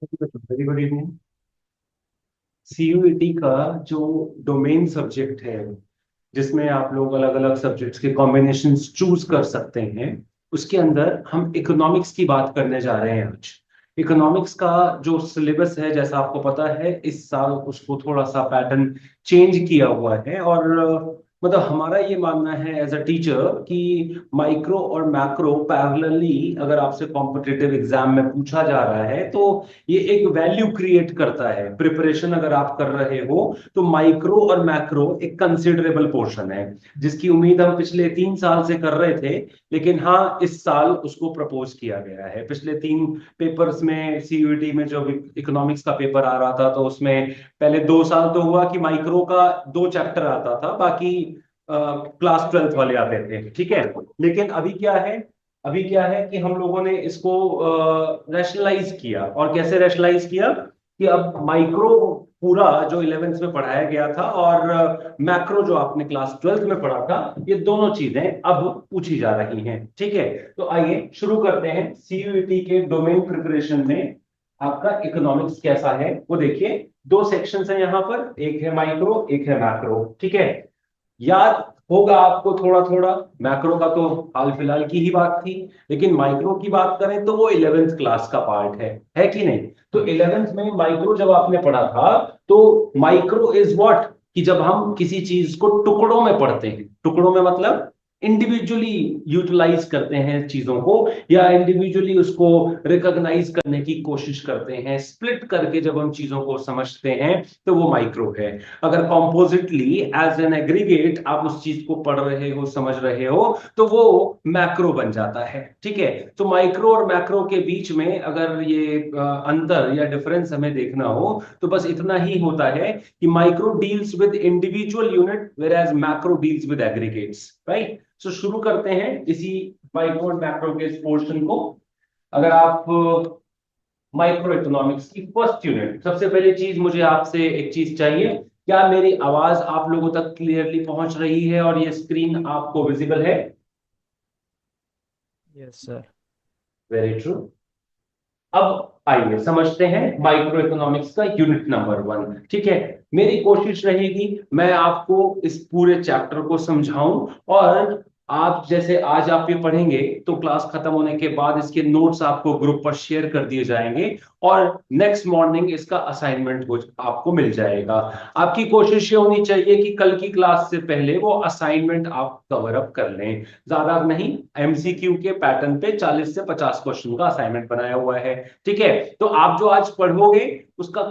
Very good evening. CUET का जो domain subject है, जिसमें आप लोग अलग अलग सब्जेक्ट्स के कॉम्बिनेशंस चूज कर सकते हैं, उसके अंदर हम इकोनॉमिक्स की बात करने जा रहे हैं आज। इकोनॉमिक्स का जो सिलेबस है, जैसा आपको पता है, इस साल उसको थोड़ा सा पैटर्न चेंज किया हुआ है। और मतलब हमारा ये मानना है एज अ टीचर कि माइक्रो और मैक्रो पैरेलली अगर आपसे कॉम्पिटिटिव एग्जाम में पूछा जा रहा है तो ये एक वैल्यू क्रिएट करता है। प्रिपरेशन अगर आप कर रहे हो तो माइक्रो और मैक्रो एक कंसिडरेबल पोर्शन है, जिसकी उम्मीद हम पिछले 3 साल से कर रहे थे। लेकिन हाँ, इस साल उसको प्रपोज किया गया है। पिछले 3 पेपर्स में सीयूईटी में जो इकोनॉमिक्स का पेपर आ रहा था, तो उसमें पहले 2 साल तो हुआ कि माइक्रो का 2 चैप्टर आता था, बाकी क्लास 12th वाले आते थे। ठीक है। लेकिन अभी क्या है कि हम लोगों ने इसको रैशनलाइज किया। और कैसे रैशनलाइज किया कि अब माइक्रो पूरा जो 11th में पढ़ाया गया था और मैक्रो जो आपने क्लास 12th में पढ़ा था, ये दोनों चीजें अब पूछी जा रही हैं। ठीक है। तो आइए शुरू करते हैं। सीयूईटी के डोमेन प्रिपरेशन में आपका इकोनॉमिक्स कैसा है वो देखिए। 2 सेक्शंस हैं यहाँ पर, एक है माइक्रो, एक है मैक्रो। ठीक है। याद होगा आपको थोड़ा थोड़ा, मैक्रो का तो हाल फिलहाल की ही बात थी। लेकिन माइक्रो की बात करें तो वो 11th क्लास का पार्ट है कि नहीं? तो 11th में माइक्रो जब आपने पढ़ा था, तो माइक्रो इज व्हाट, कि जब हम किसी चीज को टुकड़ों में पढ़ते हैं, टुकड़ों में मतलब इंडिविजुअली यूटिलाइज करते हैं चीजों को, या इंडिविजुअली उसको रिकॉग्नाइज करने की कोशिश करते हैं, स्प्लिट करके जब हम चीजों को समझते हैं, तो वो माइक्रो है। अगर कॉम्पोजिटली एज एन एग्रीगेट आप उस चीज को पढ़ रहे हो, समझ रहे हो, तो वो मैक्रो बन जाता है। ठीक है। तो माइक्रो और मैक्रो के बीच में अगर ये अंतर या डिफरेंस हमें देखना हो, तो बस इतना ही होता है कि micro deals with individual unit whereas macro deals with aggregates. Right. So शुरू करते हैं इसी माइक्रो और मैक्रो के इस पोर्शन को। अगर आप माइक्रो इकोनॉमिक्स की फर्स्ट यूनिट, सबसे पहली चीज मुझे आपसे एक चीज चाहिए। क्या मेरी आवाज आप लोगों तक क्लियरली पहुंच रही है और ये स्क्रीन आपको विजिबल है? Yes sir. Very true. अब आइए समझते हैं माइक्रो इकोनॉमिक्स का यूनिट नंबर 1। ठीक है। मेरी कोशिश रहेगी मैं आपको इस पूरे चैप्टर को समझाऊं, और आप जैसे आज आप ये पढ़ेंगे तो क्लास खत्म होने के बाद इसके नोट्स आपको ग्रुप पर शेयर कर दिए जाएंगे, और नेक्स्ट मॉर्निंग इसका असाइनमेंट आपको मिल जाएगा। आपकी कोशिश ये होनी चाहिए कि कल की क्लास से पहले वो असाइनमेंट आप कवर अप कर लें। ज्यादा नहीं, एमसीक्यू के पैटर्न पे 40 से 50 क्वेश्चन का असाइनमेंट बनाया हुआ है। ठीक है। तो आप जो आज पढ़ोगे उसका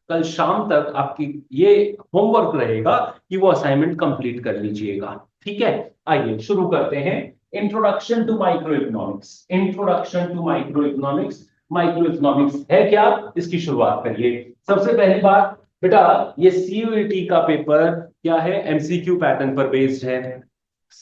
कल शाम तक आपकी ये होमवर्क रहेगा कि वो असाइनमेंट कंप्लीट कर लीजिएगा। ठीक है। आइए शुरू करते हैं। Introduction to microeconomics. Introduction to microeconomics. Microeconomics है क्या, इसकी शुरुआत करिए। सबसे पहली बात बेटा, ये सीयूईटी का पेपर क्या है? एमसीक्यू पैटर्न पर बेस्ड है।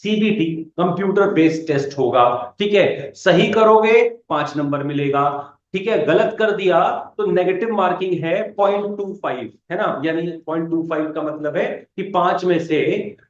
सीबीटी कंप्यूटर बेस्ड टेस्ट होगा। ठीक है। सही करोगे 5 नंबर मिलेगा। ठीक है। गलत कर दिया तो नेगेटिव मार्किंग है 0.25, है ना? यानी 0.25 का मतलब है कि 5 में से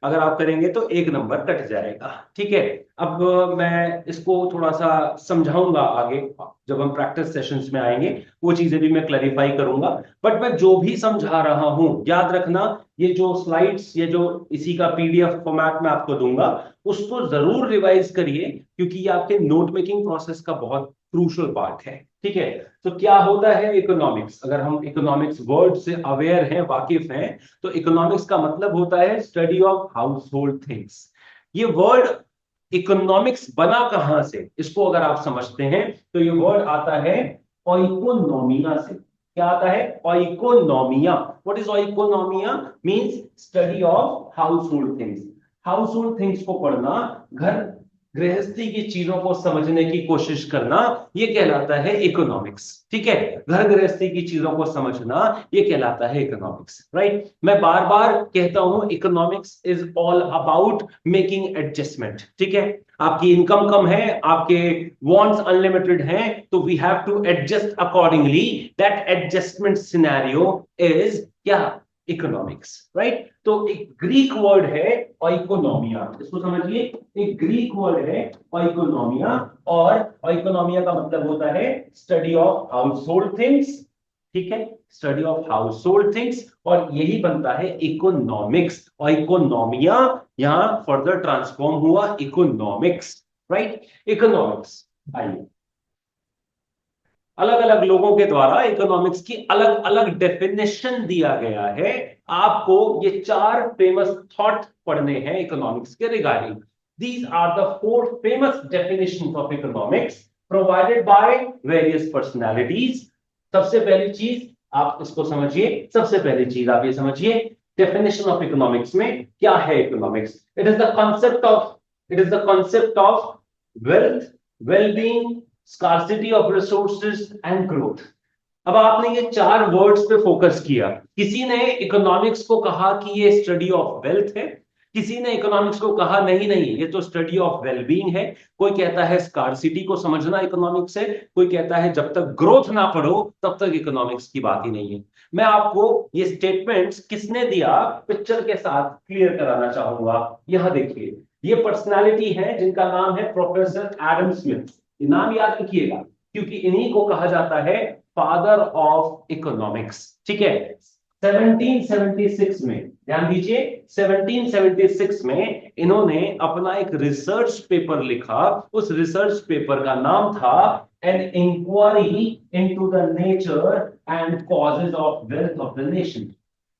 अगर आप करेंगे तो 1 नंबर कट जाएगा। ठीक है। अब मैं इसको थोड़ा सा समझाऊंगा आगे, जब हम प्रैक्टिस सेशंस में आएंगे वो चीजें भी मैं क्लैरिफाई करूंगा। बट मैं जो भी समझा रहा हूं, याद रखना, ये जो स्लाइड्स, ये जो इसी का पीडीएफ फॉर्मेट में आपको दूंगा, उसको जरूर रिवाइज करिए, क्योंकि ये आपके नोट मेकिंग प्रोसेस का बहुत क्रूशल पार्ट है। ठीक है। तो क्या होता है इकोनॉमिक्स? अगर हम इकोनॉमिक्स वर्ड से अवेयर हैं, वाकिफ हैं, तो इकोनॉमिक्स का मतलब होता है study of household things. ये वर्ड इकोनॉमिक्स बना कहां से, इसको अगर आप समझते हैं, तो ये वर्ड आता है ओइकोनोमिया से। क्या आता है? Oikonomia. What is oikonomia? Means study of household things. Household things को पढ़ना, घर गृहस्थी की चीजों को समझने की कोशिश करना, ये कहलाता है इकोनॉमिक्स। ठीक है। घर गृहस्थी की चीजों को समझना, ये कहलाता है इकोनॉमिक्स। राइट। मैं बार बार कहता हूं economics is all about making adjustment. ठीक है। आपकी इनकम कम है, आपके वांट्स अनलिमिटेड हैं, तो we have to adjust accordingly. That adjustment scenario is क्या? Economics, right. तो एक ग्रीक वर्ड है ओइकोनोमिया, इसको समझिए, एक ग्रीक वर्ड है ओइकोनोमिया, और इकोनॉमिया का मतलब होता है study of household things, ठीक है, study of household things, और यही बनता है इकोनॉमिक्स। और इकोनॉमिया यहां फर्दर ट्रांसफॉर्म हुआ इकोनॉमिक्स, राइट। इकोनॉमिक्स, आइए, अलग अलग लोगों के द्वारा इकोनॉमिक्स की अलग अलग डेफिनेशन दिया गया है। आपको ये चार फेमस थॉट पढ़ने हैं इकोनॉमिक्स के regarding. These are the four famous definitions of economics provided by various personalities. सबसे पहली चीज आप इसको समझिए, सबसे पहली चीज आप ये समझिए, डेफिनेशन ऑफ इकोनॉमिक्स में क्या है economics. It is the concept of wealth, wellbeing, scarcity of resources and growth. अब आपने ये चार वर्ड्स पे फोकस किया। किसी ने इकोनॉमिक्स को कहा कि ये स्टडी ऑफ वेल्थ है, किसी ने इकोनॉमिक्स को कहा नहीं नहीं ये तो स्टडी ऑफ वेलबींग है, कोई कहता है स्कार्सिटी को समझना इकोनॉमिक्स है, कोई कहता है जब तक ग्रोथ ना पढ़ो तब तक इकोनॉमिक्स की बात ही नहीं है। मैं आपको ये स्टेटमेंट्स किसने दिया पिक्चर के साथ क्लियर कराना चाहूंगा। यहां देखिए, ये पर्सनालिटी है जिनका नाम है प्रोफेसर एडम स्मिथ। ये नाम याद रखिएगा क्योंकि इन्हीं को कहा जाता है फादर ऑफ इकोनॉमिक्स, ठीक है। 1776 में, ध्यान दीजिए, 1776 में इन्होंने अपना एक रिसर्च पेपर लिखा। उस रिसर्च पेपर का नाम था an inquiry into the nature and causes of wealth of the nation.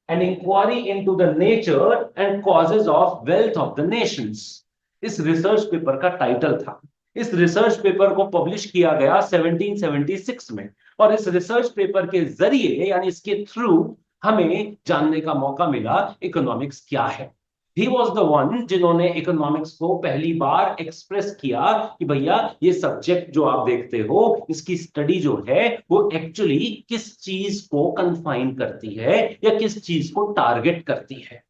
An inquiry into the nature and causes of wealth of the nations, इस रिसर्च पेपर का टाइटल था। इस research paper को publish किया गया 1776 में, और इस रिसर्च पेपर के जरिए यानी इसके थ्रू हमें जानने का मौका मिला इकोनॉमिक्स क्या है। ही वॉज द वन जिन्होंने इकोनॉमिक्स को पहली बार एक्सप्रेस किया कि भैया ये सब्जेक्ट जो आप देखते हो इसकी स्टडी जो है वो एक्चुअली किस चीज को कंफाइन करती है या किस चीज को टारगेट करती है।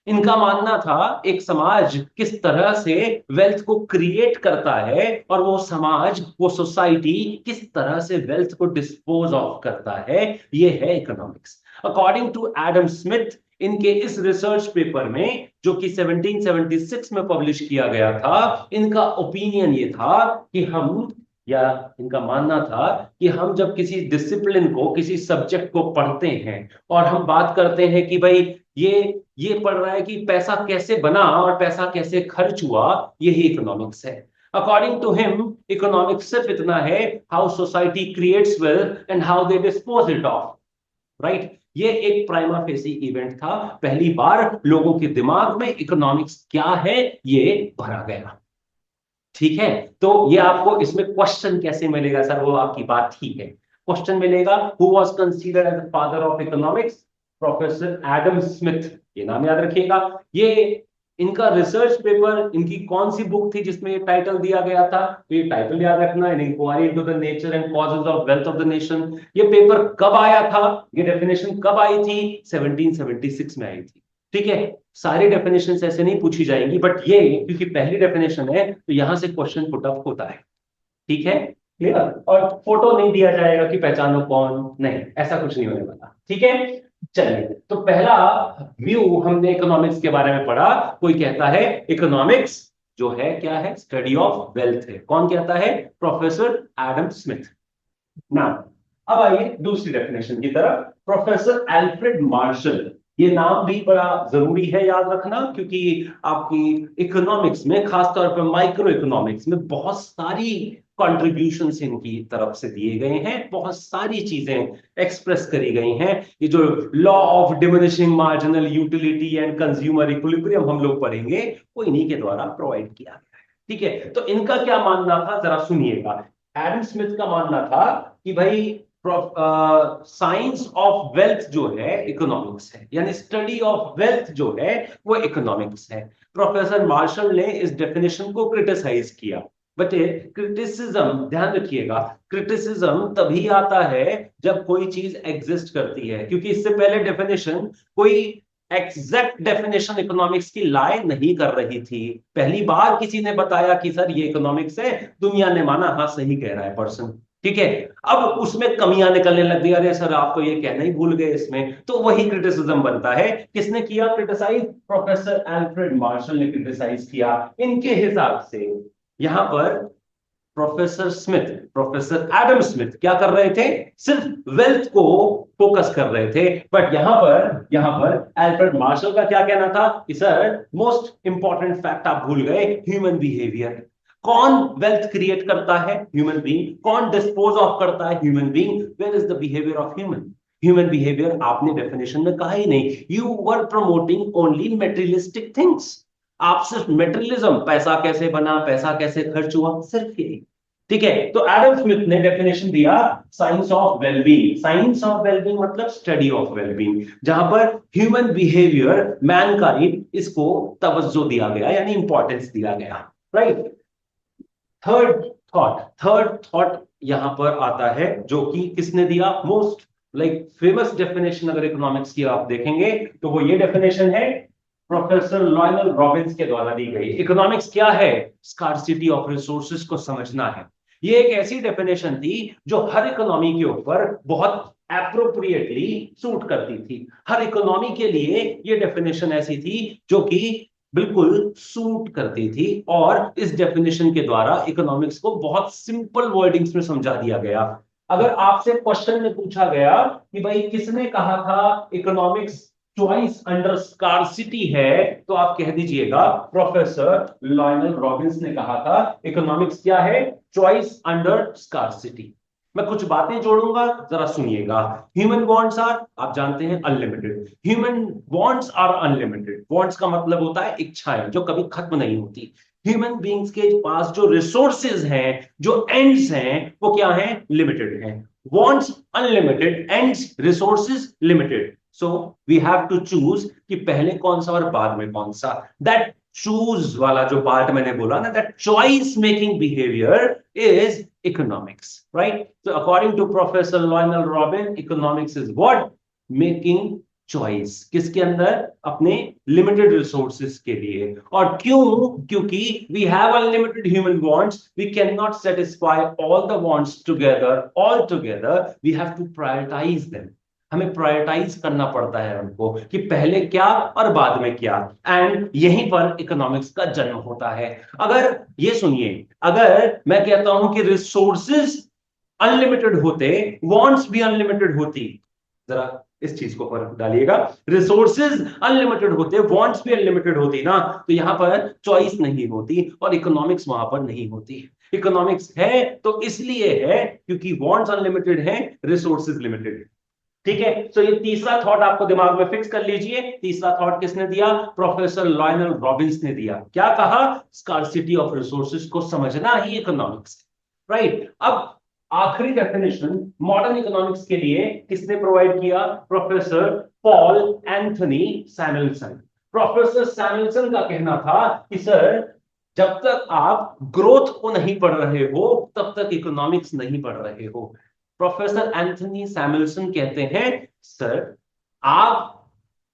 इनका मानना था एक समाज किस तरह से वेल्थ को क्रिएट करता है और वो समाज, वो सोसाइटी किस तरह से वेल्थ को डिस्पोज ऑफ करता है, ये है economics. According to Adam Smith, इनके इस रिसर्च पेपर में जो कि 1776 में पब्लिश किया गया था, इनका ओपिनियन ये था कि हम, या इनका मानना था कि हम जब किसी डिसिप्लिन को, किसी सब्जेक्ट को पढ़ते हैं और हम बात करते हैं कि भाई ये पढ़ रहा है कि पैसा कैसे बना और पैसा कैसे खर्च हुआ, यही इकोनॉमिक्स है। अकॉर्डिंग टू हिम, इकोनॉमिक्स सिर्फ इतना है how society creates wealth and how they dispose it of, right. ये एक प्राइमा फेसी इवेंट था, पहली बार लोगों के दिमाग में इकोनॉमिक्स क्या है ये भरा गया, ठीक है। तो ये आपको इसमें क्वेश्चन कैसे मिलेगा सर, वो आपकी बात ठीक है। क्वेश्चन मिलेगा who was considered as the father of economics, professor Adam Smith, ये नाम याद रखिएगा। ये इनका रिसर्च पेपर, इनकी कौन सी बुक थी जिसमें ये टाइटल दिया गया था, तो ये टाइटल याद रखना, an inquiry into the nature and causes of wealth of the nation. ये पेपर कब आया था, ये डेफिनेशन कब आई थी, 1776 में आई थी, ठीक है। सारी डेफिनेशंस ऐसे नहीं पूछी जाएंगी, बट ये क्योंकि पहली डेफिनेशन है तो यहां से क्वेश्चन पुट अप होता है, ठीक है, क्लियर। और फोटो नहीं दिया जाएगा कि पहचानो कौन, नहीं, ऐसा कुछ नहीं होने वाला, ठीक है। चलिए, तो पहला व्यू हमने इकोनॉमिक्स के बारे में पढ़ा। कोई कहता है इकोनॉमिक्स जो है क्या है, स्टडी ऑफ वेल्थ है। कौन कहता है, प्रोफेसर एडम स्मिथ। ना, अब आइए दूसरी डेफिनेशन की तरफ, प्रोफेसर एल्फ्रेड मार्शल। ये नाम भी बड़ा जरूरी है याद रखना, क्योंकि आपकी इकोनॉमिक्स में, खासतौर पर माइक्रो इकोनॉमिक्स में, बहुत सारी कॉन्ट्रीब्यूशंस इनकी तरफ से दिए गए हैं, बहुत सारी चीजें एक्सप्रेस करी गई हैं। ये जो law of diminishing marginal utility and consumer equilibrium हम लोग पढ़ेंगे, वो इन्हीं के द्वारा प्रोवाइड किया गया है, ठीक है। तो इनका क्या मानना था जरा सुनिएगा। एडम स्मिथ का मानना था कि भाई साइंस ऑफ वेल्थ जो है इकोनॉमिक्स है, यानी स्टडी ऑफ वेल्थ जो है वो इकोनॉमिक्स है। प्रोफेसर मार्शल ने इस डेफिनेशन को क्रिटिसाइज किया, बट क्रिटिसिज्म, ध्यान रखिएगा, क्रिटिसिज्म तभी आता है जब कोई चीज एग्जिस्ट करती है, क्योंकि इससे पहले डेफिनेशन कोई एग्जैक्ट डेफिनेशन इकोनॉमिक्स की लाए नहीं कर रही थी। पहली बार किसी ने बताया कि सर ये इकोनॉमिक्स है, दुनिया ने माना हाँ सही कह रहा है पर्सन, ठीक है। अब उसमें कमियां निकलने लग गई, अरे सर आप तो ये कहना ही भूल गए इसमें, तो वही क्रिटिसिज्म बनता है। किसने किया क्रिटिसाइज? प्रोफेसर एल्फ्रेड मार्शल ने क्रिटिसाइज किया। इनके हिसाब से यहां पर professor Smith, professor Adam Smith क्या कर रहे थे? सिर्फ वेल्थ को फोकस कर रहे थे। बट यहां पर एल्फ्रेड मार्शल का क्या कहना था कि सर मोस्ट इंपॉर्टेंट फैक्ट आप भूल गए, ह्यूमन बिहेवियर। कौन वेल्थ क्रिएट करता है? Human being. कौन डिस्पोज ऑफ करता है? Human being. Where is the behaviour of human? Human behaviour आपने डेफिनेशन में कहा ही नहीं। You were promoting only materialistic things. आप सिर्फ मेटेरियलिज्म, पैसा कैसे बना, पैसा कैसे खर्च हुआ, सिर्फ यही। ठीक है। तो एडम स्मिथ ने डेफिनेशन दिया science of wellbeing. Science of wellbeing मतलब स्टडी ऑफ वेलबींग, जहां पर ह्यूमन बिहेवियर, मैनकाइंड, इसको तवज्जो दिया गया, यानी इंपॉर्टेंस दिया गया। राइट। थर्ड थॉट यहां पर आता है, जो कि किसने दिया? मोस्ट फेमस डेफिनेशन अगर इकोनॉमिक्स की आप देखेंगे तो वो ये डेफिनेशन है, प्रोफेसर लॉयनल रॉबिन्स के द्वारा दी गई। इकोनॉमिक्स क्या है? स्कार्सिटी ऑफ रिसोर्सेज को समझना है। ये एक ऐसी डेफिनेशन थी जो हर इकोनॉमी के ऊपर बहुत एप्रोप्रिएटली सूट करती थी। हर इकोनॉमी के लिए ये डेफिनेशन ऐसी थी जो कि बिल्कुल सूट करती थी, और इस डेफिनेशन के द्वारा इकोनॉमिक्स को बहुत सिंपल वर्डिंग्स में समझा दिया गया। अगर आपसे क्वेश्चन में पूछा गया कि भाई किसने कहा था इकोनॉमिक्स चॉइस अंडर स्कार्सिटी है, तो आप कह दीजिएगा प्रोफेसर लॉयनल रॉबिन्स ने कहा था इकोनॉमिक्स क्या है? Choice under scarcity. मैं कुछ बातें जोड़ूंगा, जरा सुनिएगा। ह्यूमन वांट्स आर, आप जानते हैं, unlimited. Human wants are unlimited. Wants का मतलब होता है इच्छाएं जो कभी खत्म नहीं होती। ह्यूमन बींग्स के पास जो रिसोर्सेज हैं, जो एंड्स हैं, वो क्या हैं? लिमिटेड हैं। Wants unlimited, ends resources limited. So we have to choose कि पहले कौन सा और बाद में कौन सा। दैट चूज वाला जो पार्ट मैंने बोला ना, that choice making behaviour is economics, right? So according to Professor Lionel Robin, economics is what? Making choice। किसके अंदर? अपने लिमिटेड रिसोर्सेज के लिए। और क्यों? क्योंकि we have unlimited human wants, we cannot satisfy all the wants together, all together, we have to prioritize them। हमें prioritise करना पड़ता है उनको, कि पहले क्या और बाद में क्या। एंड यहीं पर इकोनॉमिक्स का जन्म होता है। अगर ये सुनिए, अगर मैं कहता हूं कि रिसोर्सेज अनलिमिटेड होते, वांट्स भी अनलिमिटेड होती, जरा इस चीज को पर डालिएगा, रिसोर्सेज अनलिमिटेड होते, वांट्स भी अनलिमिटेड होती ना, तो यहां पर चॉइस नहीं होती और इकोनॉमिक्स वहां पर नहीं होती। इकोनॉमिक्स है तो इसलिए है क्योंकि वांट्स अनलिमिटेड है, रिसोर्सेज लिमिटेड। ठीक है। तो ये तीसरा थॉट आपको दिमाग में फिक्स कर लीजिए। तीसरा थॉट किसने दिया? प्रोफेसर लॉयनल रॉबिन्स ने दिया। क्या कहा? स्कार्सिटी ऑफ रिसोर्सेज को समझना ही इकोनॉमिक्स। राइट। अब आखिरी डेफिनेशन मॉडर्न इकोनॉमिक्स के लिए किसने प्रोवाइड किया? Professor Paul Anthony Samuelson. Professor Samuelson का कहना था कि सर जब तक आप ग्रोथ को नहीं पढ़ रहे हो तब तक इकोनॉमिक्स नहीं पढ़ रहे हो। प्रोफेसर एंथनी सैमुएल्सन कहते हैं सर आप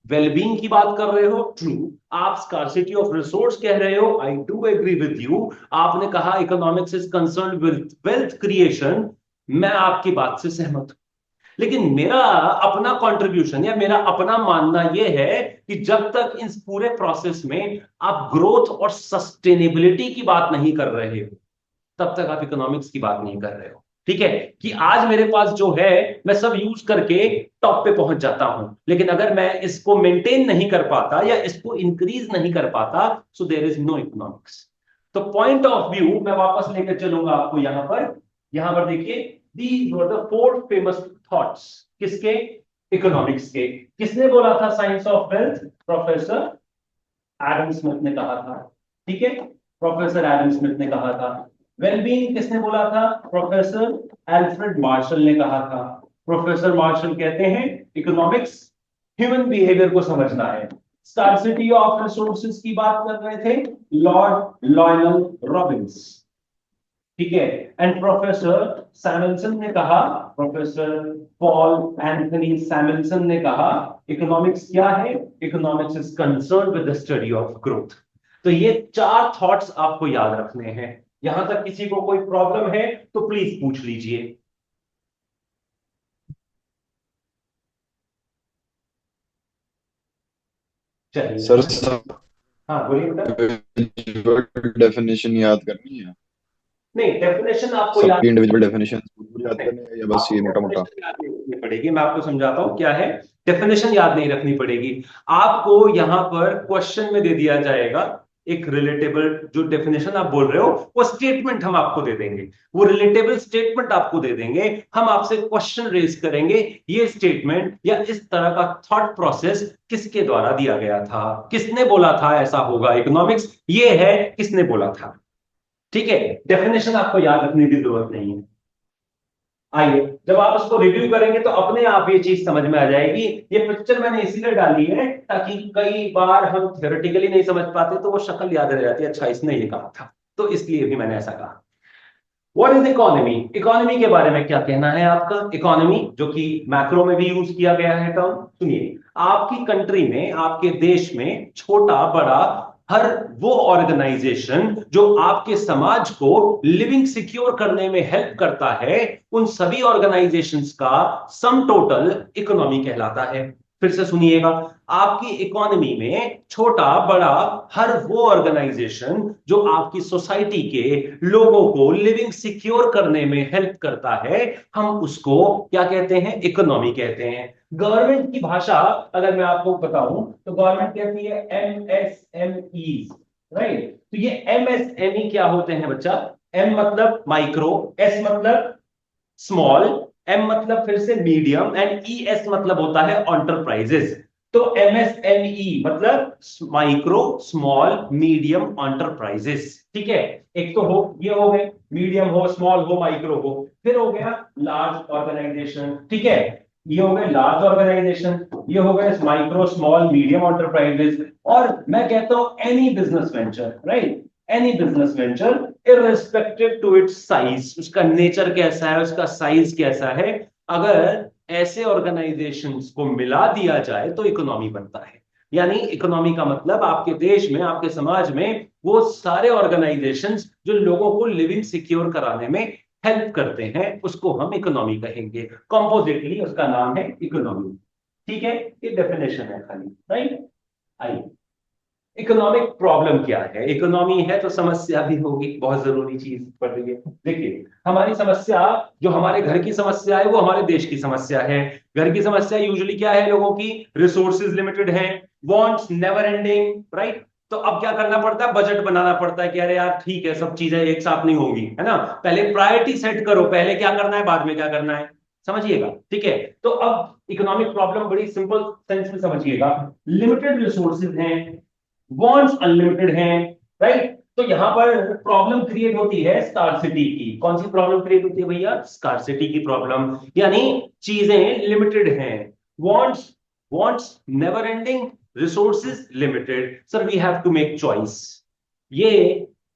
वेलबींग की बात कर रहे हो, ट्रू। आप स्कार्सिटी ऑफ रिसोर्स कह रहे हो, I do agree with you. आपने कहा economics is concern with wealth creation, मैं आपकी बात से सहमत हूं। लेकिन मेरा अपना कंट्रीब्यूशन या मेरा अपना मानना यह है कि जब तक इस पूरे प्रोसेस में आप ग्रोथ और सस्टेनेबिलिटी की बात नहीं कर रहे हो तब तक आप इकोनॉमिक्स की बात नहीं कर रहे हो। ठीक है। कि आज मेरे पास जो है मैं सब यूज करके टॉप पे पहुंच जाता हूं, लेकिन अगर मैं इसको मेंटेन नहीं कर पाता या इसको इंक्रीज नहीं कर पाता, so there is no economics. तो पॉइंट ऑफ व्यू मैं वापस लेकर चलूंगा आपको यहां पर देखिए, these were the four famous thoughts. किसके? इकोनॉमिक्स के। किसने बोला था science of wealth? Professor Adam Smith ने कहा था। ठीक है। प्रोफेसर एडम स्मिथ ने कहा था। वेलबींग किसने बोला था? प्रोफेसर एल्फ्रेड मार्शल ने कहा था। प्रोफेसर मार्शल कहते हैं इकोनॉमिक्स ह्यूमन बिहेवियर को समझना है। स्कार्सिटी ऑफ रिसोर्सेज की बात कर रहे थे लॉर्ड लॉयनल रॉबिन्स। ठीक है। एंड प्रोफेसर सैमुएल्सन ने कहा, प्रोफेसर पॉल एंथनी सैमुएल्सन ने कहा इकोनॉमिक्स क्या है? Economics is concern with the study of growth. तो ये चार थॉट्स आपको याद रखने हैं। यहां तक किसी को कोई प्रॉब्लम है तो प्लीज पूछ लीजिए। चलिए सर हाँ। सब हाँ बोलिए बेटा। डेफिनेशन याद करनी है? नहीं, डेफिनेशन आपको याद, सबकी इंडिविजुअल डेफिनेशन पूरी याद करनी है या बस ये आपको मोटा मोटा? डेफिनेशन याद नहीं रखनी पड़ेगी, मैं आपको समझाता हूँ क्या है। डेफिनेशन याद नहीं रखनी पड़ेगी आपको, यहां पर क्वेश्चन में दे दिया जाएगा एक रिलेटेबल, जो डेफिनेशन आप बोल रहे हो वो स्टेटमेंट हम आपको दे देंगे, वो रिलेटेबल स्टेटमेंट आपको दे देंगे। हम आपसे क्वेश्चन रेज करेंगे, ये स्टेटमेंट या इस तरह का थॉट प्रोसेस किसके द्वारा दिया गया था, किसने बोला था ऐसा होगा इकोनॉमिक्स, ये है किसने बोला था। ठीक है, डेफिनेशन आपको याद रखने की जरूरत नहीं है। आइए, जब आप उसको रिव्यू करेंगे तो अपने आप ये चीज समझ में आ जाएगी। ये पिक्चर मैंने इसीलिए डाली है ताकि कई बार हम थियोरेटिकली नहीं समझ पाते तो वो शक्ल याद रह जाती है, अच्छा इसने ये कहा था, तो इसलिए भी मैंने ऐसा कहा। What is economy? इकोनॉमी के बारे में क्या कहना है आपका? इकोनॉमी जो कि मैक्रो में भी यूज किया गया है टर्म, सुनिए, आपकी कंट्री में, आपके देश में छोटा बड़ा हर वो ऑर्गेनाइजेशन जो आपके समाज को लिविंग सिक्योर करने में हेल्प करता है, उन सभी ऑर्गेनाइजेशंस का सम टोटल इकोनॉमी कहलाता है। फिर से सुनिएगा, आपकी इकोनॉमी में छोटा बड़ा हर वो ऑर्गेनाइजेशन जो आपकी सोसाइटी के लोगों को लिविंग सिक्योर करने में हेल्प करता है, हम उसको क्या कहते हैं? इकोनॉमी कहते हैं। गवर्नमेंट की भाषा अगर मैं आपको बताऊं तो गवर्नमेंट कहती है एमएसएमई, राइट? तो ये एमएसएमई क्या होते हैं बच्चा? एम मतलब माइक्रो, एस मतलब स्मॉल, एम मतलब फिर से मीडियम, एंड ई एस मतलब होता है एंटरप्राइजेस। तो एमएसएमई मतलब माइक्रो स्मॉल मीडियम एंटरप्राइजेस। ठीक है, एक तो हो, ये हो गए, मीडियम हो, स्मॉल हो, माइक्रो हो, फिर हो गया लार्ज ऑर्गेनाइजेशन। ठीक है, ये हो गए लार्ज ऑर्गेनाइजेशन, ये हो गए माइक्रो स्मॉल मीडियम एंटरप्राइजेस, और मैं कहता हूं any business venture, right? Any business venture irrespective to its size, उसका नेचर कैसा है, उसका साइज कैसा है, अगर ऐसे ऑर्गेनाइजेशंस को मिला दिया जाए तो इकोनॉमी बनता है। यानी इकोनॉमी का मतलब आपके देश में, आपके समाज में वो सारे ऑर्गेनाइजेशंस जो लोगों को लिविंग सिक्योर कराने में हेल्प करते हैं, उसको हम इकोनॉमी कहेंगे। कॉम्पोजिटली उसका नाम है इकोनॉमी। ठीक है, ये डेफिनेशन है खाली, राइट? आइए, इकोनॉमिक प्रॉब्लम क्या है? इकोनॉमी है तो समस्या भी होगी, बहुत जरूरी चीज पड़ रही है। देखिए, हमारी समस्या, जो हमारे घर की समस्या है वो हमारे देश की समस्या है। घर की समस्या यूजुअली क्या है लोगों की? रिसोर्सेज लिमिटेड है, वांट्स नेवर एंडिंग, राइट? तो अब क्या करना पड़ता है? बजट बनाना पड़ता है कि अरे यार ठीक है, सब चीजें एक साथ नहीं होंगी, है ना? पहले प्रायोरिटी सेट करो, पहले क्या करना है बाद में क्या करना है, समझिएगा। ठीक है, तो अब इकोनॉमिक प्रॉब्लम बड़ी सिंपल सेंस में समझिएगा। लिमिटेड रिसोर्सेज हैं, वॉन्ट्स अनलिमिटेड हैं, राइट? तो यहां पर प्रॉब्लम क्रिएट होती है स्कार्सिटी की। कौन सी प्रॉब्लम क्रिएट होती है भैया? स्कार्सिटी की प्रॉब्लम। यानी चीजें लिमिटेड हैं, wants wants never ending, resources limited, sir we have to make choice. ये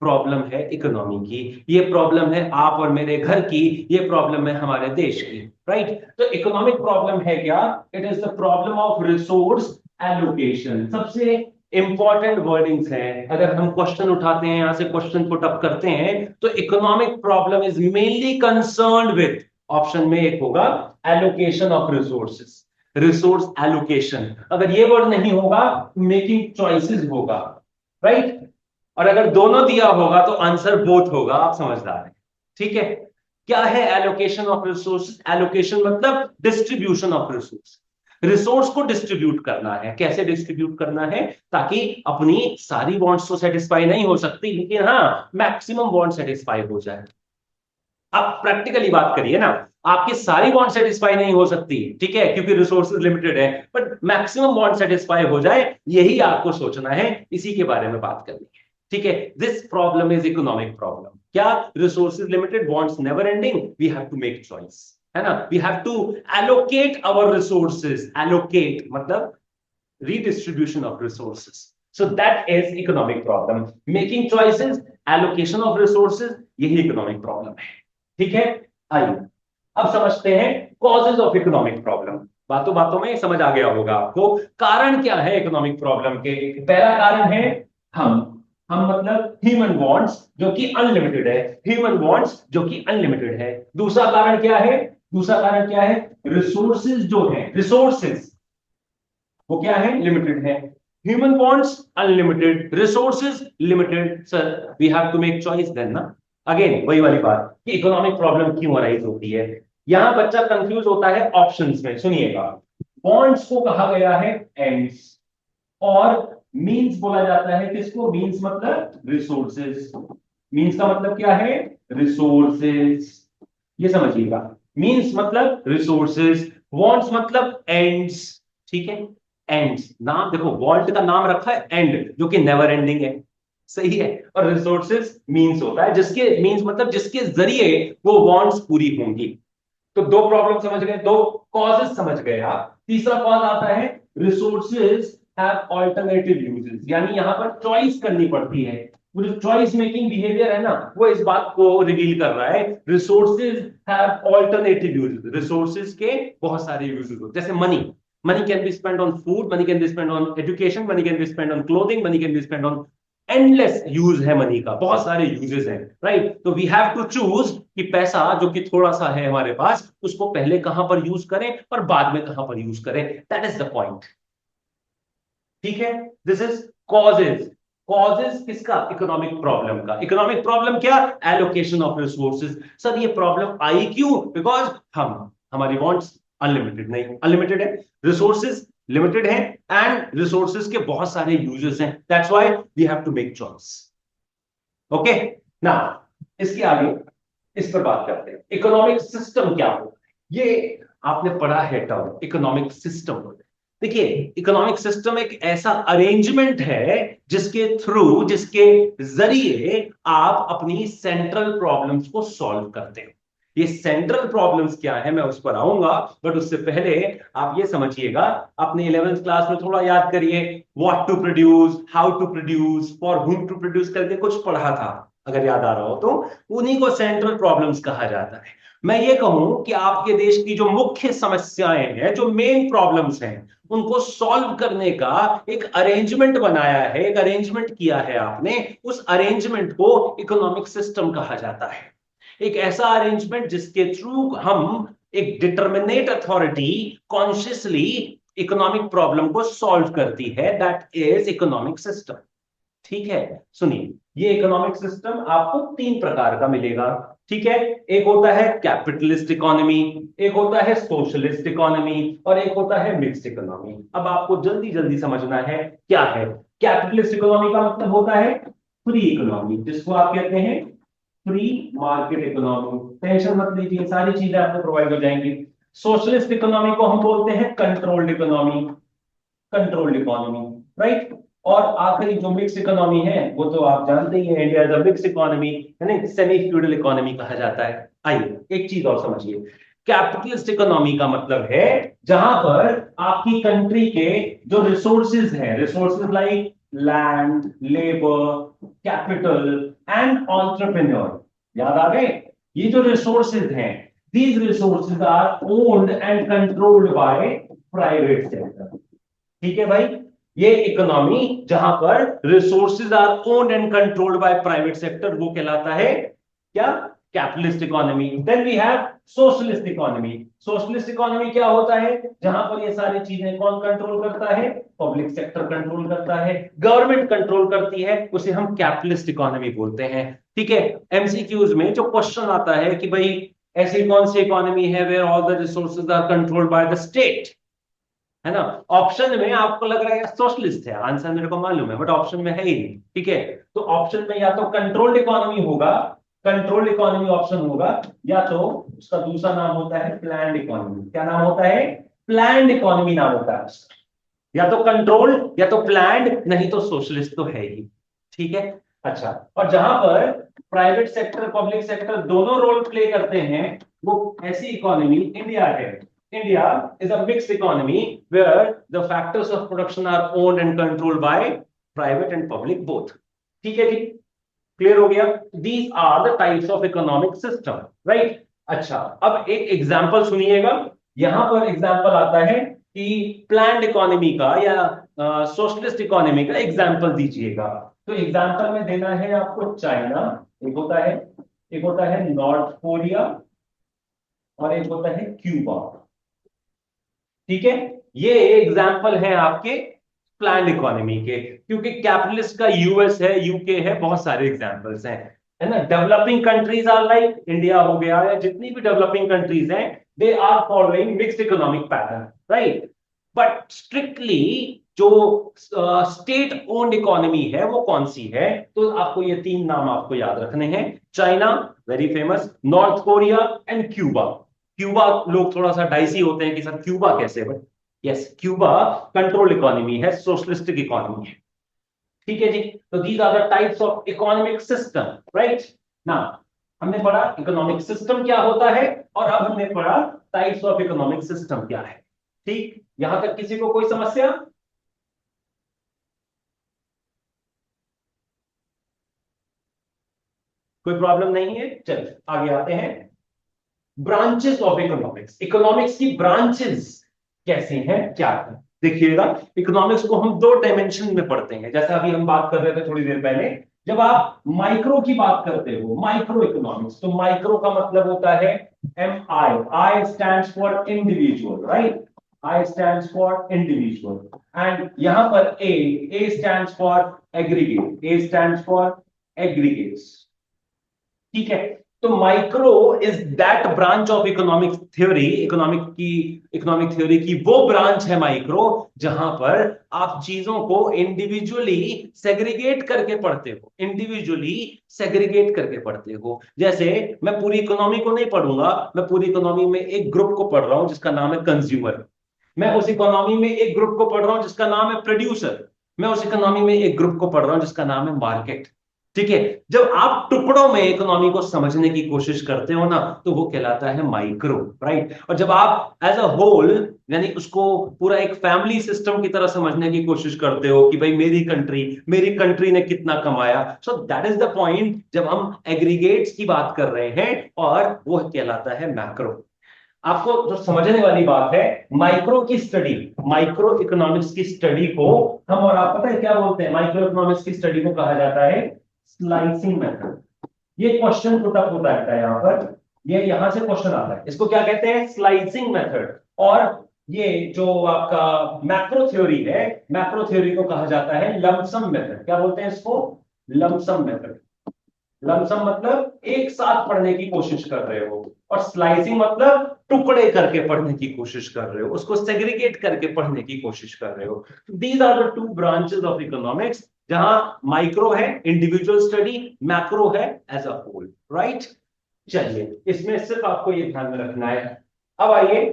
प्रॉब्लम है इकोनॉमी की, ये प्रॉब्लम है आप और मेरे घर की, ये प्रॉब्लम है हमारे देश की, राइट? तो इकोनॉमिक प्रॉब्लम है क्या? It is the problem of resource allocation. सबसे इंपॉर्टेंट वर्डिंग्स हैं, अगर हम क्वेश्चन उठाते हैं, यहां से क्वेश्चन पुट अप करते हैं, तो economic problem is mainly concerned with, option में एक होगा allocation of resources, resource allocation. अगर ये वर्ड नहीं होगा, मेकिंग चॉइसेस होगा, राइट? और अगर दोनों दिया होगा तो आंसर बोथ होगा, आप समझदार हैं। ठीक है, क्या है एलोकेशन ऑफ रिसोर्स? एलोकेशन मतलब डिस्ट्रीब्यूशन ऑफ रिसोर्स, रिसोर्स को डिस्ट्रीब्यूट करना है। कैसे डिस्ट्रीब्यूट करना है? ताकि अपनी सारी वांट्स तो सेटिस्फाई नहीं हो सकती, लेकिन हाँ मैक्सिमम वांट सेटिस्फाई हो जाए। आप प्रैक्टिकली बात करिए ना, आपकी सारी वांट सेटिस्फाई नहीं हो सकती, ठीक है, क्योंकि रिसोर्सेज लिमिटेड है, बट मैक्सिमम वांट सेटिस्फाई हो जाए, यही आपको सोचना है, इसी के बारे में बात करनी है। ठीक है, this problem is economic problem. क्या? Resources limited, wants never ending, we have to make choice, है ना? We have to allocate our resources, allocate मतलब redistribution of resources. So that is economic problem. Making choices, allocation of resources, यही economic problem है। ठीक है, आइए अब समझते हैं causes of economic problem। बातों बातों में समझ आ गया होगा आपको कारण क्या है इकोनॉमिक प्रॉब्लम के। पहला कारण है हम हम मतलब ह्यूमन वांट्स जो कि अनलिमिटेड है, ह्यूमन वांट्स जो कि अनलिमिटेड है। दूसरा कारण क्या है? दूसरा कारण क्या है? रिसोर्सेज जो है, रिसोर्सेज वो क्या है? लिमिटेड है। Human wants unlimited, resources limited, sir we have to make choice then ना। अगेन वही वाली बात कि इकोनॉमिक प्रॉब्लम क्यों अराइज होती है, यहां बच्चा कंफ्यूज होता है ऑप्शंस में। सुनिएगा, वॉन्ट्स को कहा गया है एंड्स, और मींस बोला जाता है किसको, मींस मतलब रिसोर्सेज। मींस का मतलब क्या है, रिसोर्सेज, ये समझिएगा। मींस मतलब रिसोर्सेज, वांट्स मतलब एंड्स, ठीक है। एंड्स, नाम देखो, वॉल्ट का नाम रखा है एंड, जो कि नेवर एंडिंग है, सही है। और रिसोर्सेज मींस होता है, जिसके मींस मतलब जिसके जरिए वो वांट्स पूरी होंगी। तो दो प्रॉब्लम समझ गए, दो कॉजेस समझ गए आप। तीसरा कॉज आता है रिसोर्सेज हैव ऑल्टरनेटिव यूजेस, यानी यहां पर चॉइस करनी पड़ती है। वो जो चॉइस मेकिंग बिहेवियर है ना, वो इस बात को रिवील कर रहा है। Resources have alternative uses, resources के बहुत सारे यूजेस होते हैं, जैसे money. Money can be spend on food, money can be spend on education, money can be spend on clothing, money can be spend on, endless use है money का, बहुत सारे यूजेस हैं, राइट। तो वी हैव टू चूज कि पैसा जो कि थोड़ा सा है हमारे पास, उसको पहले कहां पर यूज करें और बाद में कहां पर यूज करें, दैट इज द पॉइंट, ठीक है। This is causes. कॉजेज किसका, इकोनॉमिक प्रॉब्लम का। इकोनॉमिक प्रॉब्लम क्या, एलोकेशन ऑफ रिसोर्सेज। सर ये प्रॉब्लम आई क्यों, बिकॉज हमारी वांट्स अनलिमिटेड नहीं, अनलिमिटेड है, रिसोर्सेज लिमिटेड है, एंड रिसोर्सेज के बहुत सारे यूजेस हैं, that's why we have to make choice. Okay, ना इसके आगे इस पर बात करते हैं, इकोनॉमिक सिस्टम क्या हो। ये आपने पढ़ा है टर्म इकोनॉमिक सिस्टम। देखिए, इकोनॉमिक सिस्टम एक ऐसा अरेंजमेंट है जिसके थ्रू, जिसके जरिए आप अपनी सेंट्रल प्रॉब्लम्स को सॉल्व करते हो। ये सेंट्रल प्रॉब्लम्स क्या है मैं उस पर आऊंगा, बट उससे पहले आप ये समझिएगा, अपने 11th क्लास में थोड़ा याद करिए, what to produce, how to produce, for whom to produce करके कुछ पढ़ा था, अगर याद आ रहा हो तो। उन्हीं को सेंट्रल प्रॉब्लम्स कहा जाता है। मैं ये कहूं कि आपके देश की जो मुख्य समस्याएं हैं, जो मेन प्रॉब्लम्स हैं, उनको सॉल्व करने का एक अरेंजमेंट बनाया है, एक अरेंजमेंट किया है आपने, उस अरेंजमेंट को इकोनॉमिक सिस्टम कहा जाता है। एक ऐसा अरेंजमेंट जिसके थ्रू हम, एक determinate authority consciously economic problem को सॉल्व करती है, दैट इज इकोनॉमिक सिस्टम, ठीक है। सुनिए, ये इकोनॉमिक सिस्टम आपको तीन प्रकार का मिलेगा, ठीक है। एक होता है कैपिटलिस्ट इकोनॉमी, एक होता है सोशलिस्ट इकोनॉमी, और एक होता है मिक्स्ड इकोनॉमी। अब आपको जल्दी जल्दी समझना है क्या है। कैपिटलिस्ट इकोनॉमी का मतलब होता है फ्री इकोनॉमी, जिसको आप कहते हैं फ्री मार्केट इकोनॉमी। टेंशन मत लीजिए, सारी चीजें आपको प्रोवाइड हो जाएंगी। सोशलिस्ट इकोनॉमी को हम बोलते हैं controlled economy, controlled economy, right. और आखिरी जो मिक्स इकोनॉमी है, वो तो आप जानते ही हैं, India is a mix economy, यानी सेमी फ्यूडल इकोनॉमी कहा जाता है। आइए एक चीज और समझिए, कैपिटलिस्ट इकोनॉमी का मतलब है जहां पर आपकी कंट्री के जो रिसोर्सेज हैं, resources like land, labour, capital and entrepreneur, याद आ गए, ये जो रिसोर्सेज हैं, these resources are owned and controlled by private sector, ठीक है भाई। ये इकोनॉमी जहां पर resources are owned and controlled by private sector, वो कहलाता है क्या, capitalist economy. Then we have socialist economy. Socialist economy क्या होता है, जहां पर ये सारी चीजें कौन कंट्रोल करता है, पब्लिक सेक्टर कंट्रोल करता है, गवर्नमेंट कंट्रोल करती है, उसे हम कैपिटलिस्ट इकोनॉमी बोलते हैं, ठीक है। एमसीक्यूज में जो क्वेश्चन आता है कि भाई ऐसी कौन सी इकोनॉमी है where all the resources are controlled by the state, है ना। ऑप्शन में आपको लग रहा है सोशलिस्ट है, आंसर मेरे को मालूम है, बट ऑप्शन में है ही नहीं, ठीक है। तो ऑप्शन में या तो कंट्रोल्ड इकोनॉमी होगा, कंट्रोल्ड इकोनॉमी ऑप्शन होगा, या तो उसका दूसरा नाम होता है प्लान्ड इकोनॉमी। क्या नाम होता है, प्लान्ड इकोनॉमी नाम होता है उसका। या तो कंट्रोल्ड या तो प्लान्ड, नहीं तो सोशलिस्ट तो है ही, ठीक है। अच्छा, और जहां पर प्राइवेट सेक्टर पब्लिक सेक्टर दोनों रोल प्ले करते हैं, वो ऐसी इकोनॉमी इंडिया है। India is a mixed economy where the factors of production are owned and controlled by private and public both, ठीक है जी, क्लियर हो गया। These are the types of economic system, right? अच्छा, अब एक एग्जांपल सुनिएगा, यहां पर एग्जांपल आता है कि प्लान्ड इकोनॉमी का या सोशलिस्ट इकोनॉमी का एग्जांपल दीजिएगा। तो एग्जांपल में देना है आपको चाइना, एक होता है नॉर्थ कोरिया, और एक होता है क्यूबा, ठीक है। ये एग्जाम्पल है आपके प्लान इकोनॉमी के, क्योंकि कैपिटलिस्ट का यूएस है, यूके है, बहुत सारे एग्जांपल्स हैं, है ना। Developing countries are like India हो गया, या जितनी भी डेवलपिंग कंट्रीज हैं, they are following mixed economic pattern, right. But strictly जो स्टेट ओन्ड इकोनॉमी है वो कौन सी है, तो आपको ये तीन नाम आपको याद रखने हैं। China very famous, North Korea and Cuba. Cuba लोग थोड़ा सा डाइसी होते हैं कि सर क्यूबा कैसे, but yes, Cuba control economy है, सोशलिस्टिक इकोनॉमी है, ठीक है जी। तो these are the types of economic system, right ना। हमने पढ़ा इकोनॉमिक सिस्टम क्या होता है, और अब हमने पढ़ा टाइप्स ऑफ इकोनॉमिक सिस्टम क्या है। ठीक, यहां तक किसी को कोई समस्या? कोई प्रॉब्लम नहीं है? चलिए आगे आते हैं। ब्रांचेस ऑफ इकोनॉमिक्स, इकोनॉमिक्स की ब्रांचेस कैसे हैं, क्या है। देखिएगा, इकोनॉमिक्स को हम दो डायमेंशन में पढ़ते हैं, जैसा अभी हम बात कर रहे थे थोड़ी देर पहले। जब आप माइक्रो की बात करते हो, माइक्रो इकोनॉमिक्स, तो माइक्रो का मतलब होता है M I, I stands for individual, right, I stands for individual. And यहां पर A stands for aggregate, A stands for aggregates, ठीक है। तो micro is that branch of economic theory, economic theory की वो ब्रांच है माइक्रो, जहां पर आप चीजों को इंडिविजुअली सेग्रीगेट करके पढ़ते हो, इंडिविजुअली सेग्रीगेट करके पढ़ते हो। जैसे मैं पूरी इकोनॉमी को नहीं पढ़ूंगा, मैं पूरी इकोनॉमी में एक ग्रुप को पढ़ रहा हूं जिसका नाम है कंज्यूमर, मैं उस इकोनॉमी में एक ग्रुप को पढ़ रहा हूं जिसका नाम है प्रोड्यूसर, मैं उस इकोनॉमी में एक ग्रुप को पढ़ रहा हूं जिसका नाम है मार्केट, ठीक है। जब आप टुकड़ों में इकोनॉमी को समझने की कोशिश करते हो ना, तो वो कहलाता है माइक्रो, राइट। और जब आप एज अ होल, यानी उसको पूरा एक फैमिली सिस्टम की तरह समझने की कोशिश करते हो कि भाई मेरी कंट्री ने कितना कमाया, so that is the point जब हम एग्रीगेट्स की बात कर रहे हैं, और वो कहलाता है मैक्रो। आपको जो समझने वाली बात है, माइक्रो की स्टडी, माइक्रो इकोनॉमिक्स की स्टडी को हम, और आप पता है क्या बोलते हैं, माइक्रो इकोनॉमिक्स की स्टडी को कहा जाता है स्लाइसिंग मेथड। ये क्वेश्चन पुट अप होता है यहाँ पर, ये यहां से क्वेश्चन आता है, इसको क्या कहते हैं, स्लाइसिंग मेथड। और ये जो आपका मैक्रो थ्योरी है, मैक्रो थ्योरी को कहा जाता है लमसम मेथड। क्या बोलते हैं इसको? Lump sum method. लमसम मतलब एक साथ पढ़ने की कोशिश कर रहे हो, और स्लाइसिंग मतलब टुकड़े करके पढ़ने की कोशिश कर रहे हो, उसको सेग्रीगेट करके पढ़ने की कोशिश कर रहे हो। These are the two branches of economics, जहां माइक्रो है इंडिविजुअल स्टडी, मैक्रो है एज अ होल, राइट। चलिए, इसमें सिर्फ आपको ये ध्यान में रखना है। अब आइए,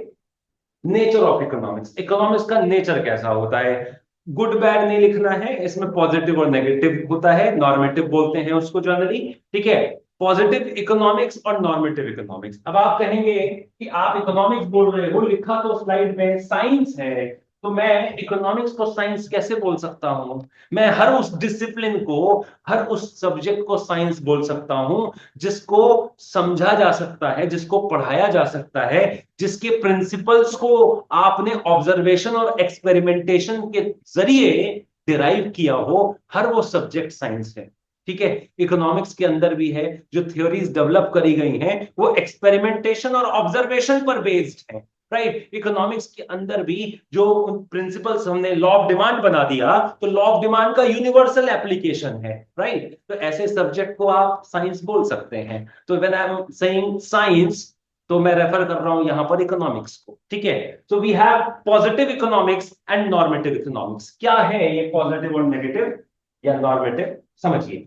नेचर ऑफ इकोनॉमिक्स, इकोनॉमिक्स का नेचर कैसा होता है। गुड बैड नहीं लिखना है, इसमें पॉजिटिव और नेगेटिव होता है, नॉर्मेटिव बोलते हैं उसको जनरली, ठीक है। पॉजिटिव इकोनॉमिक्स और नॉर्मेटिव इकोनॉमिक्स। अब आप कहेंगे कि आप इकोनॉमिक्स बोल रहे हो, लिखा तो स्लाइड में साइंस है, तो मैं इकोनॉमिक्स को साइंस कैसे बोल सकता हूं? मैं हर उस डिसिप्लिन को, हर उस सब्जेक्ट को साइंस बोल सकता हूं जिसको समझा जा सकता है, जिसको पढ़ाया जा सकता है, जिसके प्रिंसिपल्स को आपने ऑब्जर्वेशन और एक्सपेरिमेंटेशन के जरिए डिराइव किया हो, हर वो सब्जेक्ट साइंस है, ठीक है। इकोनॉमिक्स के अंदर भी है, जो थ्योरीज डेवलप करी गई हैं वो एक्सपेरिमेंटेशन और ऑब्जर्वेशन पर बेस्ड है, राइट। इकोनॉमिक्स के अंदर भी जो प्रिंसिपल्स हमने लॉ ऑफ डिमांड बना दिया, तो लॉ ऑफ डिमांड का यूनिवर्सल एप्लीकेशन है, राइट। तो ऐसे सब्जेक्ट को आप साइंस बोल सकते हैं। तो when I am saying science, तो मैं रेफर कर रहा हूं यहां पर इकोनॉमिक्स को, ठीक है। So we have positive economics and normative economics. क्या है ये पॉजिटिव और नेगेटिव या नॉर्मेटिव, समझिए।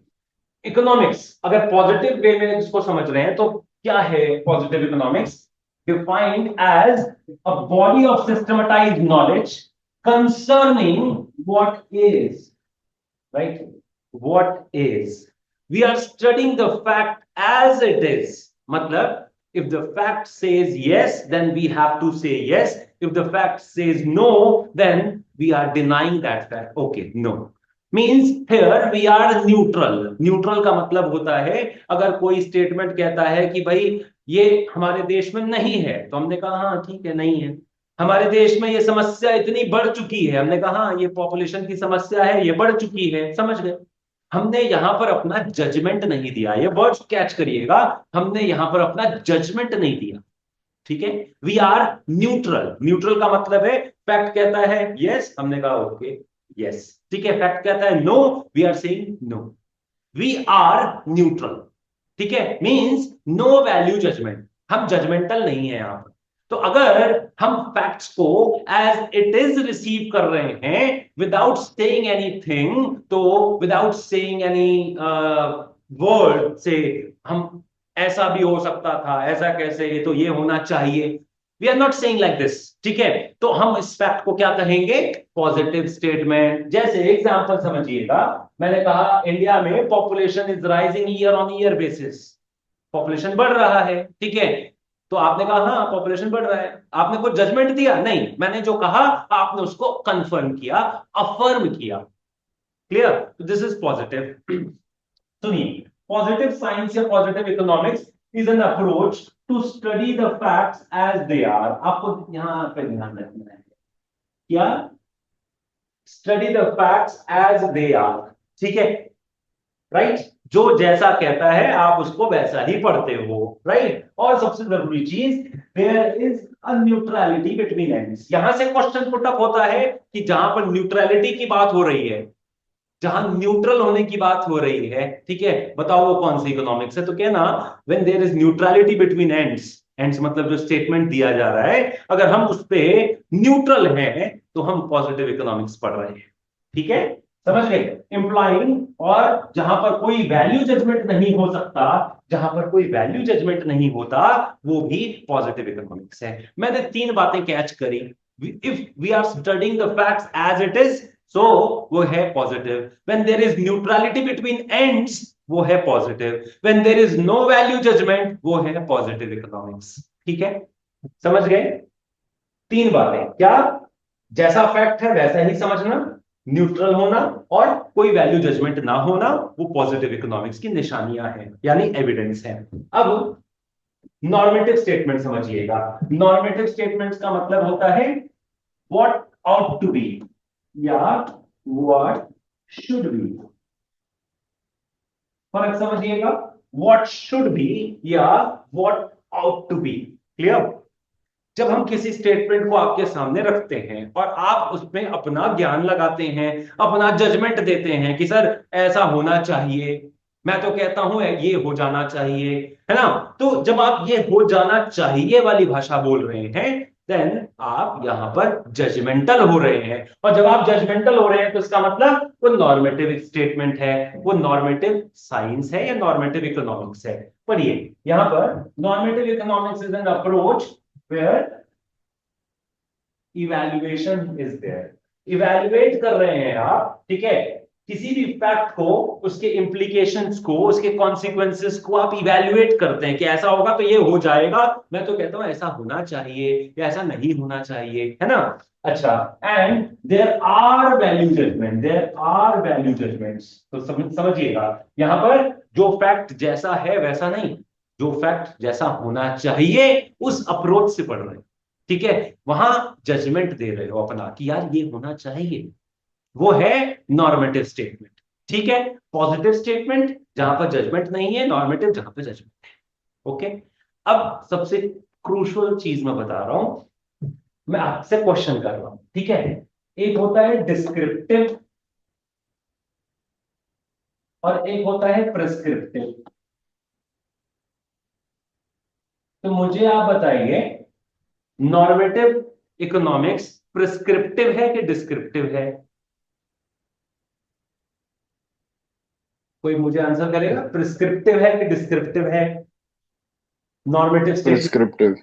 इकोनॉमिक्स अगर पॉजिटिव वे में इसको समझ रहे हैं, तो क्या है positive economics? Defined as a body of systematized knowledge concerning what is, right, what is, we are studying the fact as it is, matlab if the fact says yes, then we have to say yes, if the fact says no, then we are denying that fact, okay, no, means here we are neutral. neutral का मतलब होता है, अगर कोई statement कहता है कि भाई ये हमारे देश में नहीं है, तो हमने कहा हाँ ठीक है, नहीं है। हमारे देश में ये समस्या इतनी बढ़ चुकी है, हमने कहा हाँ ये पॉपुलेशन की समस्या है, ये बढ़ चुकी है, समझ गए। हमने यहां पर अपना जजमेंट नहीं दिया, ये वर्ड्स कैच करिएगा, हमने यहां पर अपना जजमेंट नहीं दिया, ठीक है। We are neutral. न्यूट्रल का मतलब है फैक्ट कहता है यस, हमने कहा ओके, यस, ठीक है। फैक्ट कहता है no, we are saying no, we are neutral, ठीक है। मींस नो वैल्यू जजमेंट, हम जजमेंटल नहीं है यहां पर। तो अगर हम फैक्ट्स को एज इट इज रिसीव कर रहे हैं विदाउट सेइंग एनीथिंग, तो विदाउट सेइंग एनी वर्ड से हम ऐसा भी हो सकता था, ऐसा कैसे, ये तो ये होना चाहिए, we are not saying like this, ठीक है। तो हम इस फैक्ट को क्या कहेंगे? Positive statement. जैसे एग्जांपल समझिएगा, मैंने कहा इंडिया में population is rising year on year basis, population बढ़ रहा है, ठीक है। तो आपने कहा हाँ पॉपुलेशन बढ़ रहा है, आपने कुछ जजमेंट दिया नहीं, मैंने जो कहा आपने उसको कंफर्म किया, अफर्म किया, क्लियर। तो दिस इज पॉजिटिव। सुनिए, पॉजिटिव साइंस या positive economics is an approach to study the facts as they are. आपको यहां पे ध्यान रखना है क्या? Study the facts as they are, ठीक है, राइट। जो जैसा कहता है आप उसको वैसा ही पढ़ते हो, राइट। और सबसे जरूरी चीज, there is a neutrality between ends. यहां से क्वेश्चन पुट अप होता है कि जहां पर न्यूट्रलिटी की बात हो रही है, जहां न्यूट्रल होने की बात हो रही है, ठीक है, बताओ वो कौन सी इकोनॉमिक्स है? तो कहना when there is neutrality between ends, ends मतलब जो स्टेटमेंट दिया जा रहा है, अगर हम उस पे न्यूट्रल हैं तो हम पॉजिटिव इकोनॉमिक्स पढ़ रहे हैं, ठीक है, समझ गए? इंप्लाइंग, और जहां पर कोई वैल्यू जजमेंट नहीं हो सकता, जहां पर कोई वैल्यू जजमेंट नहीं होता, वो भी पॉजिटिव इकोनॉमिक्स है। मैंने तीन बातें कैच करी। If we are studying the facts as it is, so वो है positive. When there is neutrality between ends, वो है positive. When there is no value judgment, वो है पॉजिटिव इकोनॉमिक्स, ठीक है, समझ गए? तीन बातें क्या? जैसा फैक्ट है वैसा ही समझना, न्यूट्रल होना, और कोई वैल्यू जजमेंट ना होना, वो पॉजिटिव इकोनॉमिक्स की निशानियां हैं, यानी एविडेंस है। अब नॉर्मेटिव स्टेटमेंट समझिएगा। नॉर्मेटिव स्टेटमेंट्स का मतलब होता है व्हाट आउट टू बी या व्हाट शुड बी। फर्क समझिएगा, व्हाट शुड बी या what ought to be, clear. जब हम किसी स्टेटमेंट को आपके सामने रखते हैं और आप उसमें अपना ज्ञान लगाते हैं, अपना जजमेंट देते हैं कि सर ऐसा होना चाहिए, मैं तो कहता हूं ये हो जाना चाहिए, है ना। तो जब आप ये हो जाना चाहिए वाली भाषा बोल रहे हैं, देन आप यहां पर जजमेंटल हो रहे हैं। और जब आप जजमेंटल हो रहे हैं तो इसका मतलब वो नॉर्मेटिव स्टेटमेंट है, वो नॉर्मेटिव साइंस है या नॉर्मेटिव इकोनॉमिक्स है। पढ़िए यहां पर, normative economics is an approach where evaluation is there। Evaluate कर रहे हैं आप, ठीक है, किसी भी फैक्ट को, उसके इंप्लीकेशंस को, उसके कॉन्सिक्वेंसेस को आप इवेल्युएट करते हैं कि ऐसा होगा तो ये हो जाएगा, मैं तो कहता हूं ऐसा होना चाहिए या ऐसा नहीं होना चाहिए, है ना। अच्छा, and there are value judgment, there are value judgments. तो समझिएगा, यहां पर जो फैक्ट जैसा है वैसा नहीं, जो फैक्ट जैसा होना चाहिए उस अप्रोच से पढ़ रहे हैं, ठीक है, वहां जजमेंट दे रहे हो अपना कि यार ये होना चाहिए, वो है नॉर्मेटिव स्टेटमेंट, ठीक है। पॉजिटिव स्टेटमेंट जहां पर जजमेंट नहीं है, नॉर्मेटिव जहां पर जजमेंट है, ओके। अब सबसे क्रूशियल चीज मैं बता रहा हूं, मैं आपसे क्वेश्चन कर रहा हूं, ठीक है। एक होता है डिस्क्रिप्टिव और एक होता है प्रिस्क्रिप्टिव। तो मुझे आप बताइए, नॉर्मेटिव इकोनॉमिक्स प्रिस्क्रिप्टिव है कि डिस्क्रिप्टिव है? कोई मुझे आंसर करेगा, प्रिस्क्रिप्टिव है कि डिस्क्रिप्टिव है normative statement? Prescriptive.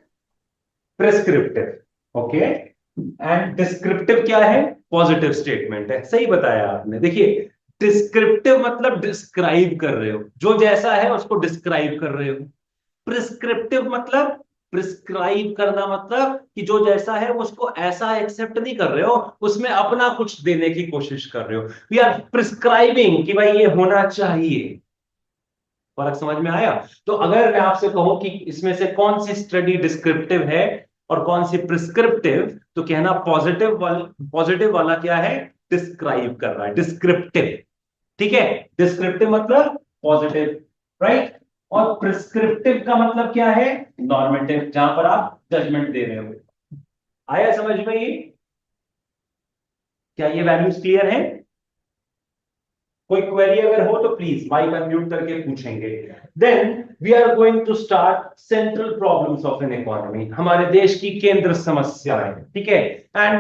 Prescriptive, okay. And descriptive क्या है? पॉजिटिव स्टेटमेंट है, सही बताया आपने। देखिए, डिस्क्रिप्टिव मतलब डिस्क्राइब कर रहे हो, जो जैसा है उसको डिस्क्राइब कर रहे हो। प्रिस्क्रिप्टिव मतलब प्रिस्क्राइब करना, मतलब कि जो जैसा है उसको ऐसा एक्सेप्ट नहीं कर रहे हो, उसमें अपना कुछ देने की कोशिश कर रहे हो। वी आर प्रिस्क्राइबिंग कि भाई ये होना चाहिए। फर्क समझ में आया? तो अगर मैं आपसे कहूं कि इसमें से कौन सी स्टडी डिस्क्रिप्टिव है और कौन सी प्रिस्क्रिप्टिव, तो कहना पॉजिटिव वाला क्या है? डिस्क्राइब कर रहा है, डिस्क्रिप्टिव, ठीक है। डिस्क्रिप्टिव मतलब पॉजिटिव, राइट। और प्रिस्क्रिप्टिव का मतलब क्या है? नॉर्मेटिव, जहां पर आप जजमेंट दे रहे हो। आया समझ में ये? क्या ये वैल्यूज क्लियर है? कोई क्वेरी अगर हो तो प्लीज माइक अनम्यूट करके पूछेंगे। Then we are going to start central problems of an economy, हमारे देश की केंद्र समस्याएं, ठीक है। एंड